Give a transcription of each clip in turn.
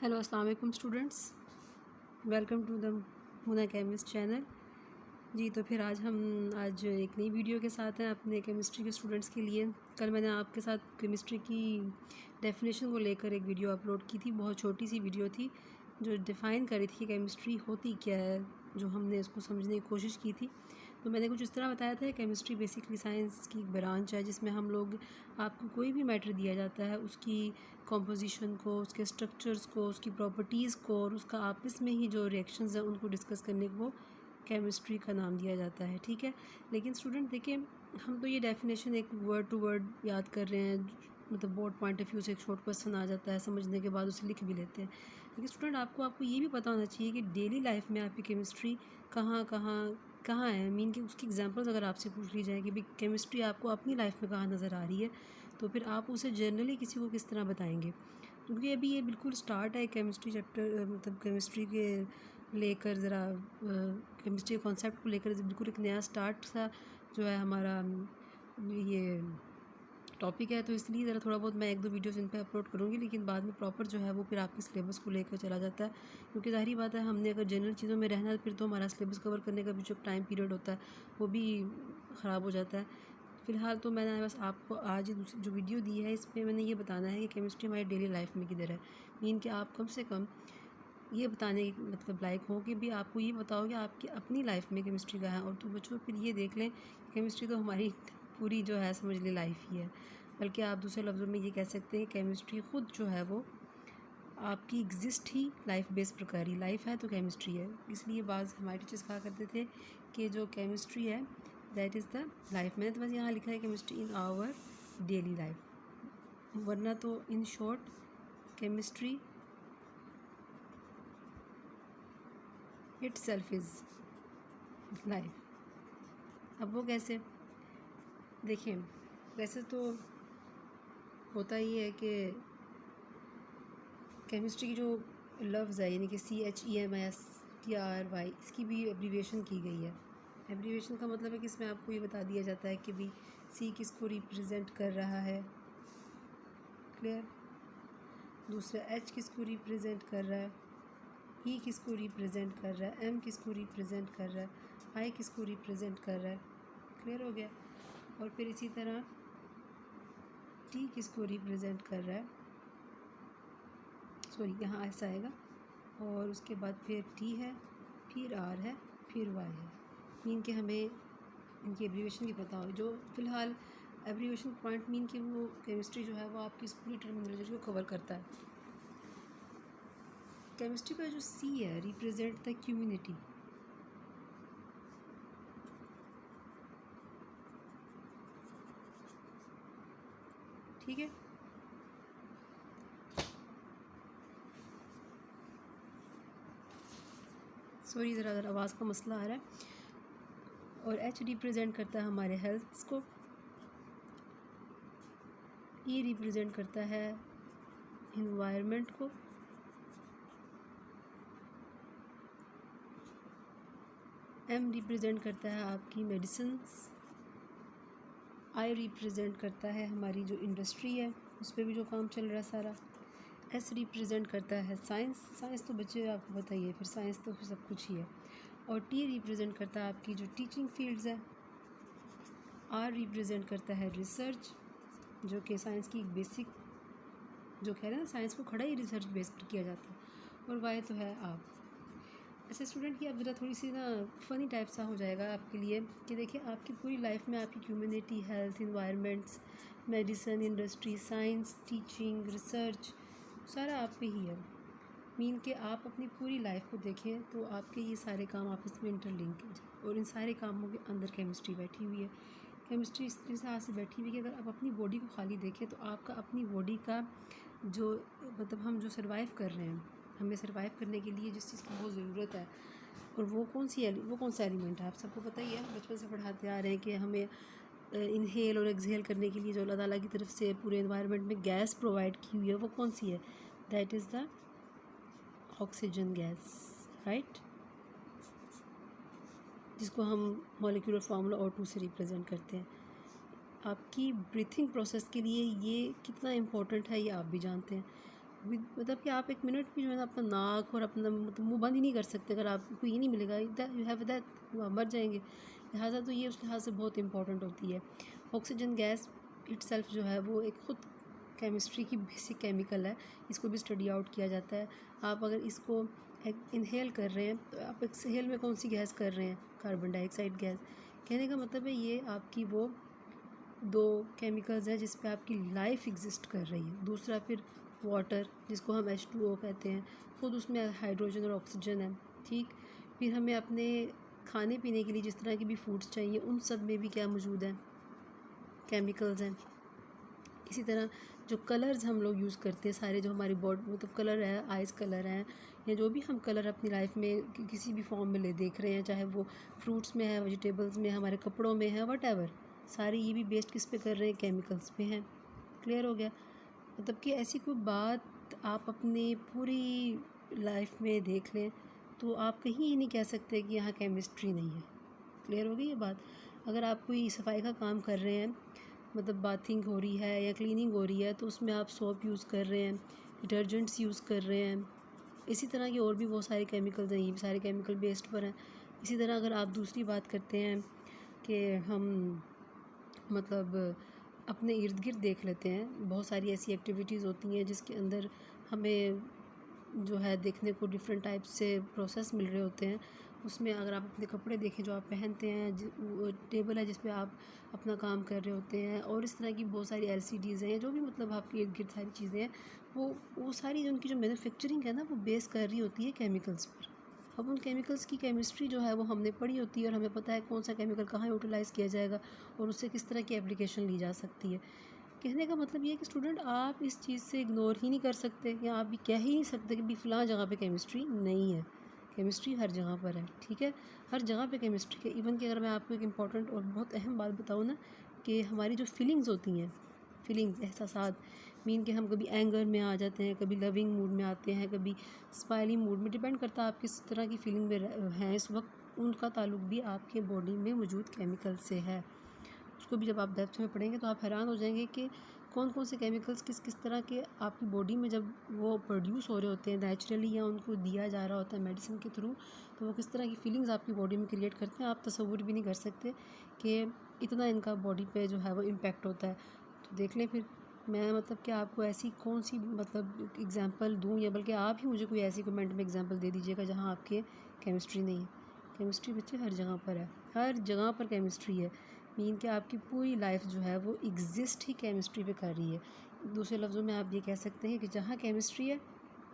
Hello अस्सलाम वालेकुम students, welcome to the Muna chemist channel. जी तो फिर आज एक नई वीडियो के साथ हैं अपने केमिस्ट्री के स्टूडेंट्स के लिए। कल मैंने आपके साथ केमिस्ट्री की डेफिनेशन को लेकर एक वीडियो अपलोड की थी। बहुत छोटी सी वीडियो थी जो डिफ़ाइन कर रही थी कि केमिस्ट्री होती क्या है, जो हमने इसको समझने की कोशिश की थी। तो मैंने कुछ इस तरह बताया था, केमिस्ट्री बेसिकली साइंस की एक ब्रांच है जिसमें हम लोग, आपको कोई भी मैटर दिया जाता है उसकी कॉम्पोजिशन को, उसके स्ट्रक्चर्स को, उसकी प्रॉपर्टीज़ को और उसका आपस में ही जो रिएक्शंस हैं उनको डिस्कस करने को केमिस्ट्री का नाम दिया जाता है। ठीक है, लेकिन स्टूडेंट देखिए, हम तो ये डेफिनेशन एक वर्ड टू वर्ड याद कर रहे हैं, मतलब बोर्ड पॉइंट ऑफ व्यू से एक शॉर्ट क्वेश्चन आ जाता है, समझने के बाद उसे लिख भी लेते हैं। लेकिन स्टूडेंट आपको ये भी पता होना चाहिए कि डेली लाइफ में आपकी केमिस्ट्री कहाँ है। मीन कि उसकी एग्जांपल्स अगर आपसे पूछ ली जाए कि भाई केमिस्ट्री आपको अपनी लाइफ में कहाँ नज़र आ रही है, तो फिर आप उसे जनरली किसी को किस तरह बताएंगे। क्योंकि अभी ये बिल्कुल स्टार्ट है केमिस्ट्री चैप्टर, मतलब केमिस्ट्री के लेकर ज़रा केमिस्ट्री कॉन्सेप्ट को लेकर बिल्कुल एक नया स्टार्ट सा जो है हमारा ये टॉपिक है। तो इसलिए ज़रा थोड़ा बहुत मैं एक दो वीडियोस इन पे अपलोड करूँगी, लेकिन बाद में प्रॉपर जो है वो फिर आपके सिलेबस को लेकर चला जाता है। क्योंकि ज़ाहिर बात है, हमने अगर जनरल चीज़ों में रहना है फिर तो हमारा सिलेबस कवर करने का भी जो टाइम पीरियड होता है वो भी ख़राब हो जाता है। फ़िलहाल तो मैंने बस आपको आज दूसरी जो वीडियो दी है इसमें मैंने ये बताना है कि केमिस्ट्री हमारी डेली लाइफ में किधर है। मीन कि आप कम से कम ये बताने के मतलब लायक हो कि भी आपको ये बताओ कि आपकी अपनी लाइफ में केमिस्ट्री का है। और तो बच्चों फिर ये देख लें, केमिस्ट्री तो हमारी पूरी जो है समझ लें लाइफ ही है। बल्कि आप दूसरे लफ्ज़ों में ये कह सकते हैं केमिस्ट्री ख़ुद जो है वो आपकी एग्जिस्ट ही लाइफ बेस प्रकार ही लाइफ है, तो केमिस्ट्री है। इसलिए बाज़ हमारे टीचर्स कहा करते थे कि जो केमिस्ट्री है दैट इज़ द लाइफ। मैंने तो बस यहाँ लिखा है chemistry in our daily life, वरना तो in short chemistry itself is life. अब वो कैसे, देखिए वैसे तो होता ही है कि केमिस्ट्री की जो लफ्ज़ है यानी कि CHEMSTRY, इसकी भी एब्रीविएशन की गई है। एब्रीविएशन का मतलब है कि इसमें आपको ये बता दिया जाता है कि भाई C किसको रिप्रेजेंट कर रहा है, क्लियर। दूसरा H किसको रिप्रेजेंट कर रहा है, E किसको रिप्रेजेंट कर रहा है, M किसको रिप्रेजेंट कर रहा है, I किसको रिप्रेजेंट कर रहा है, क्लियर हो गया। और फिर इसी तरह T किसको रिप्रेजेंट कर रहा है, सॉरी यहाँ ऐसा आएगा, और उसके बाद फिर T है, फिर R है, फिर Y है। मीन कि हमें इनकी एब्रीविएशन की पता हो। जो फ़िलहाल एब्रीविएशन पॉइंट मीन कि वो केमिस्ट्री जो है वो आपकी इस पूरी टर्मिनोलॉजी को कवर करता है। केमिस्ट्री का जो C है रिप्रेजेंट द कम्युनिटी, ठीक है। सॉरी ज़रा आवाज़ का मसला आ रहा है। और H रिप्रेजेंट करता है हमारे हेल्थ्स को, E रिप्रेजेंट करता है इन्वायरमेंट को, M रिप्रेजेंट करता है आपकी मेडिसिन्स, I रिप्रेजेंट करता है हमारी जो इंडस्ट्री है उस पर भी जो काम चल रहा है सारा, S रिप्रेजेंट करता है साइंस, साइंस तो बच्चे आपको पता ही है, फिर साइंस तो फिर सब कुछ ही है। और T रिप्रेजेंट करता है आपकी जो टीचिंग फील्ड्स है, R रिप्रेजेंट करता है रिसर्च, जो कि साइंस की बेसिक, जो कह रहे हैं ना साइंस को खड़ा ही रिसर्च बेस पर किया जाता है, और Y तो है आप। ऐसे स्टूडेंट की अब ज़रा थोड़ी सी ना फ़नी टाइप सा हो जाएगा आपके लिए कि देखिए आपकी पूरी लाइफ में आपकी community, health, environments, medicine, industry, science, teaching, research सारा आप पे ही है। मीन कि आप अपनी पूरी लाइफ को देखें तो आपके ये सारे काम आपस में इंटरलिंक है, और इन सारे कामों के अंदर केमिस्ट्री बैठी हुई है। केमिस्ट्री इस तरह से बैठी हुई है कि अगर आप अपनी बॉडी को खाली देखें तो आपका अपनी बॉडी का जो मतलब हम जो सर्वाइव कर रहे हैं, हमें सर्वाइव करने के लिए जिस चीज़ की बहुत ज़रूरत है, और वो कौन सा एलिमेंट है, आप सबको पता ही है, बचपन से पढ़ाते आ रहे हैं कि हमें इनहेल और एक्सहेल करने के लिए जो अल्लाह ताला की तरफ से पूरे एनवायरनमेंट में गैस प्रोवाइड की हुई है वो कौन सी है, that is the oxygen gas, right, जिसको हम मॉलिक्यूलर फार्मूला O2 से रिप्रेजेंट करते हैं। आपकी ब्रीथिंग प्रोसेस के लिए ये कितना इम्पोर्टेंट है ये आप भी जानते हैं। मतलब कि आप 1 मिनट भी जो है ना अपना नाक और अपना मतलब मुँह बंद ही नहीं कर सकते, अगर आपको ये नहीं मिलेगा यू हैव दैट, आप मर जाएंगे। लिहाजा तो ये उस लिहाज से बहुत इंपॉर्टेंट होती है। ऑक्सीजन गैस इटसेल्फ जो है वो एक ख़ुद केमिस्ट्री की बेसिक केमिकल है, इसको भी स्टडी आउट किया जाता है। आप अगर इसको इनहेल कर रहे हैं तो आप एक्सहेल में कौन सी गैस कर रहे हैं, कार्बन डाइऑक्साइड गैस। कहने का मतलब है ये आपकी वो 2 केमिकल्स हैं जिस पे आपकी लाइफ एग्जिस्ट कर रही है। दूसरा फिर वाटर जिसको हम H2O कहते हैं, खुद उसमें हाइड्रोजन और ऑक्सीजन है, ठीक। फिर हमें अपने खाने पीने के लिए जिस तरह की भी फूड्स चाहिए उन सब में भी क्या मौजूद है, केमिकल्स हैं। इसी तरह जो कलर्स हम लोग यूज़ करते हैं सारे, जो हमारी बॉडी मतलब कलर है, आइज़ कलर हैं, या जो भी हम कलर अपनी लाइफ में किसी भी फॉर्म में ले देख रहे हैं, चाहे वो फ्रूट्स में है, वेजिटेबल्स में, हमारे कपड़ों में है, वट सारे ये भी बेस्ड किस पे कर रहे हैं, केमिकल्स पे हैं। क्लियर हो गया। मतलब कि ऐसी कोई बात आप अपनी पूरी लाइफ में देख लें तो आप कहीं ये नहीं कह सकते कि यहाँ केमिस्ट्री नहीं है। क्लियर हो गई ये बात। अगर आप कोई सफाई का काम कर रहे हैं, मतलब बाथिंग हो रही है या क्लीनिंग हो रही है, तो उसमें आप सोप यूज़ कर रहे हैं, डिटर्जेंट्स यूज़ कर रहे हैं, इसी तरह के और भी बहुत सारे केमिकल्स हैं, ये भी सारे केमिकल बेस्ड पर हैं। इसी तरह अगर आप दूसरी बात करते हैं कि हम मतलब अपने इर्द गिर्द देख लेते हैं, बहुत सारी ऐसी एक्टिविटीज़ होती हैं जिसके अंदर हमें जो है देखने को डिफरेंट टाइप से प्रोसेस मिल रहे होते हैं। उसमें अगर आप अपने कपड़े देखें जो आप पहनते हैं, टेबल है जिस पे आप अपना काम कर रहे होते हैं, और इस तरह की बहुत सारी LCDs हैं, जो भी मतलब आपके इर्द गिर्द सारी चीज़ें हैं, वो सारी उनकी जो मैन्युफैक्चरिंग है ना, वो बेस कर रही होती है केमिकल्स पर। अब उन केमिकल्स की केमिस्ट्री जो है वो हमने पढ़ी होती है और हमें पता है कौन सा केमिकल कहाँ यूटिलाइज़ किया जाएगा और उससे किस तरह की एप्लीकेशन ली जा सकती है। कहने का मतलब ये है कि स्टूडेंट आप इस चीज़ से इग्नोर ही नहीं कर सकते, या आप भी कह ही नहीं सकते कि भी फ़लाँ जगह पे केमिस्ट्री नहीं है। केमिस्ट्री हर जगह पर है, ठीक है, हर जगह पे केमिस्ट्री है। इवन कि अगर मैं आपको एक इम्पॉर्टेंट और बहुत अहम बात बताऊँ ना, कि हमारी जो फीलिंग्स होती हैं, फीलिंग्स, एहसासात, मीन कि हम कभी एंगर में आ जाते हैं, कभी लविंग मूड में आते हैं, कभी स्माइलिंग मूड में, डिपेंड करता है आप किस तरह की फीलिंग में हैं इस वक्त, उनका ताल्लुक भी आपके बॉडी में मौजूद केमिकल से है। उसको भी जब आप डेप्थ में पढ़ेंगे तो आप हैरान हो जाएंगे कि कौन कौन से केमिकल्स किस किस तरह के आपकी बॉडी में जब वो प्रोड्यूस हो रहे होते हैं नेचुरली, या उनको दिया जा रहा होता है मेडिसिन के थ्रू, तो वो किस तरह की फीलिंग्स आपकी बॉडी में क्रिएट करते हैं, आप तसव्वुर भी नहीं कर सकते कि इतना इनका बॉडी पे जो है वो इम्पैक्ट होता है। तो देख लें फिर, मैं मतलब कि आपको ऐसी कौन सी मतलब एग्जांपल दूं, या बल्कि आप ही मुझे कोई ऐसी कमेंट में एग्जांपल दे दीजिएगा जहां आपके केमिस्ट्री नहीं है। केमिस्ट्री बच्चे हर जगह पर है, हर जगह पर केमिस्ट्री है। मीन कि आपकी पूरी लाइफ जो है वो एग्जिस्ट ही केमिस्ट्री पे कर रही है। दूसरे लफ्ज़ों में आप ये कह सकते हैं कि जहाँ केमिस्ट्री है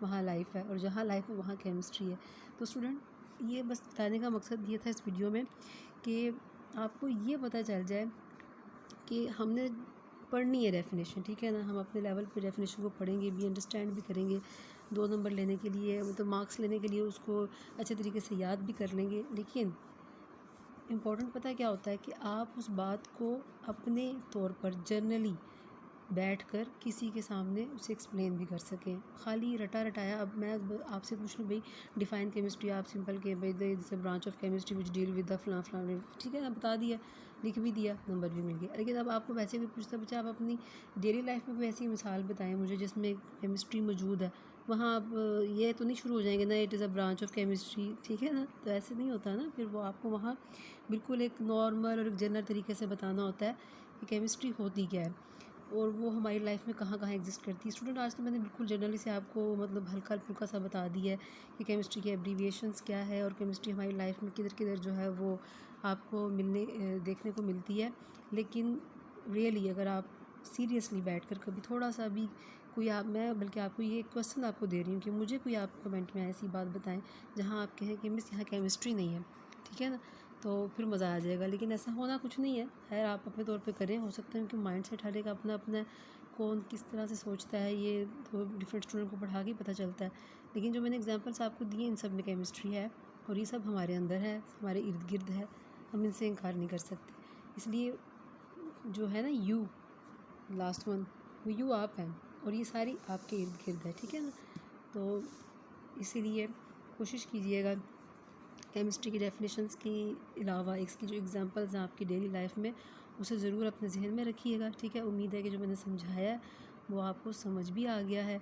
वहाँ लाइफ है, और जहाँ लाइफ है वहाँ केमिस्ट्री है। तो स्टूडेंट, ये बस बताने का मकसद ये था इस वीडियो में कि आपको ये पता चल जाए कि हमने पढ़नी है डेफिनेशन, ठीक है ना, हम अपने लेवल पे डेफिनेशन को पढ़ेंगे भी, अंडरस्टैंड भी करेंगे, 2 नंबर लेने के लिए मतलब मार्क्स लेने के लिए उसको अच्छे तरीके से याद भी कर लेंगे। लेकिन इम्पॉर्टेंट पता है क्या होता है कि आप उस बात को अपने तौर पर जर्नली बैठकर किसी के सामने उसे एक्सप्लेन भी कर सकें। खाली रटा रटाया, अब मैं आपसे पूछ लूँ भाई डिफाइन केमिस्ट्री, आप सिंपल के भाई this branch of chemistry which deal with the फलां फलां, ठीक है ना, बता दिया, लिख भी दिया, नंबर भी मिल गया। लेकिन अब आपको वैसे भी पूछता बच्चा, आप अपनी डेली लाइफ में कोई ऐसी मिसाल बताएं मुझे जिसमें केमिस्ट्री मौजूद है, वहाँ आप ये तो नहीं शुरू हो जाएंगे ना, it is a branch of chemistry, ठीक है ना, तो ऐसे नहीं होता ना। फिर वो आपको वहाँ बिल्कुल एक नॉर्मल और एक जनरल तरीके से बताना होता है कि केमिस्ट्री होती क्या है और वो हमारी लाइफ में कहाँ कहाँ एग्जिस्ट करती है। स्टूडेंट, आज तो मैंने बिल्कुल जनरली से आपको मतलब हल्का फुल्का सा बता दिया है कि केमिस्ट्री के एब्रीविएशंस क्या है, और केमिस्ट्री हमारी लाइफ में किधर किधर जो है वो आपको देखने को मिलती है। लेकिन रियली अगर आप सीरियसली बैठकर कभी थोड़ा सा भी कोई मैं बल्कि आपको ये क्वेश्चन आपको दे रही हूँ कि मुझे कोई आप कमेंट में ऐसी बात बताएं जहाँ आप कहें कि मिस यहाँ केमिस्ट्री नहीं है, ठीक है ना, तो फिर मज़ा आ जाएगा। लेकिन ऐसा होना कुछ नहीं है, खैर आप अपने तौर पे करें, हो सकता है कि माइंड सेट हर एक अपना अपना कौन किस तरह से सोचता है, ये तो डिफरेंट स्टूडेंट को पढ़ा के पता चलता है। लेकिन जो मैंने एग्जांपल्स आपको दिए इन सब में केमिस्ट्री है, और ये सब हमारे अंदर है, हमारे इर्द गिर्द है, हम इनसे इनकार नहीं कर सकते। इसलिए जो है ना यू, लास्ट वन, वो यू आप हैं, और ये सारी आपके इर्द गिर्द है, ठीक है ना। तो इसीलिए कोशिश कीजिएगा केमिस्ट्री की डेफिनेशंस के अलावा इसकी जो एग्जांपल्स हैं आपकी डेली लाइफ में, उसे ज़रूर अपने जहन में रखिएगा, ठीक है। उम्मीद है कि जो मैंने समझाया है वो आपको समझ भी आ गया है।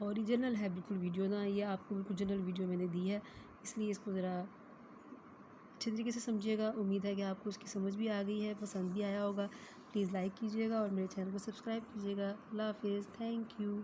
ओरिजिनल है बिल्कुल वीडियो ना, ये आपको बिल्कुल जनरल वीडियो मैंने दी है, इसलिए इसको ज़रा अच्छे तरीके से समझिएगा। उम्मीद है कि आपको उसकी समझ भी आ गई है, पसंद भी आया होगा। प्लीज़ लाइक कीजिएगा और मेरे चैनल को सब्सक्राइब कीजिएगा। अल्लाह हाफिज़, थैंक यू।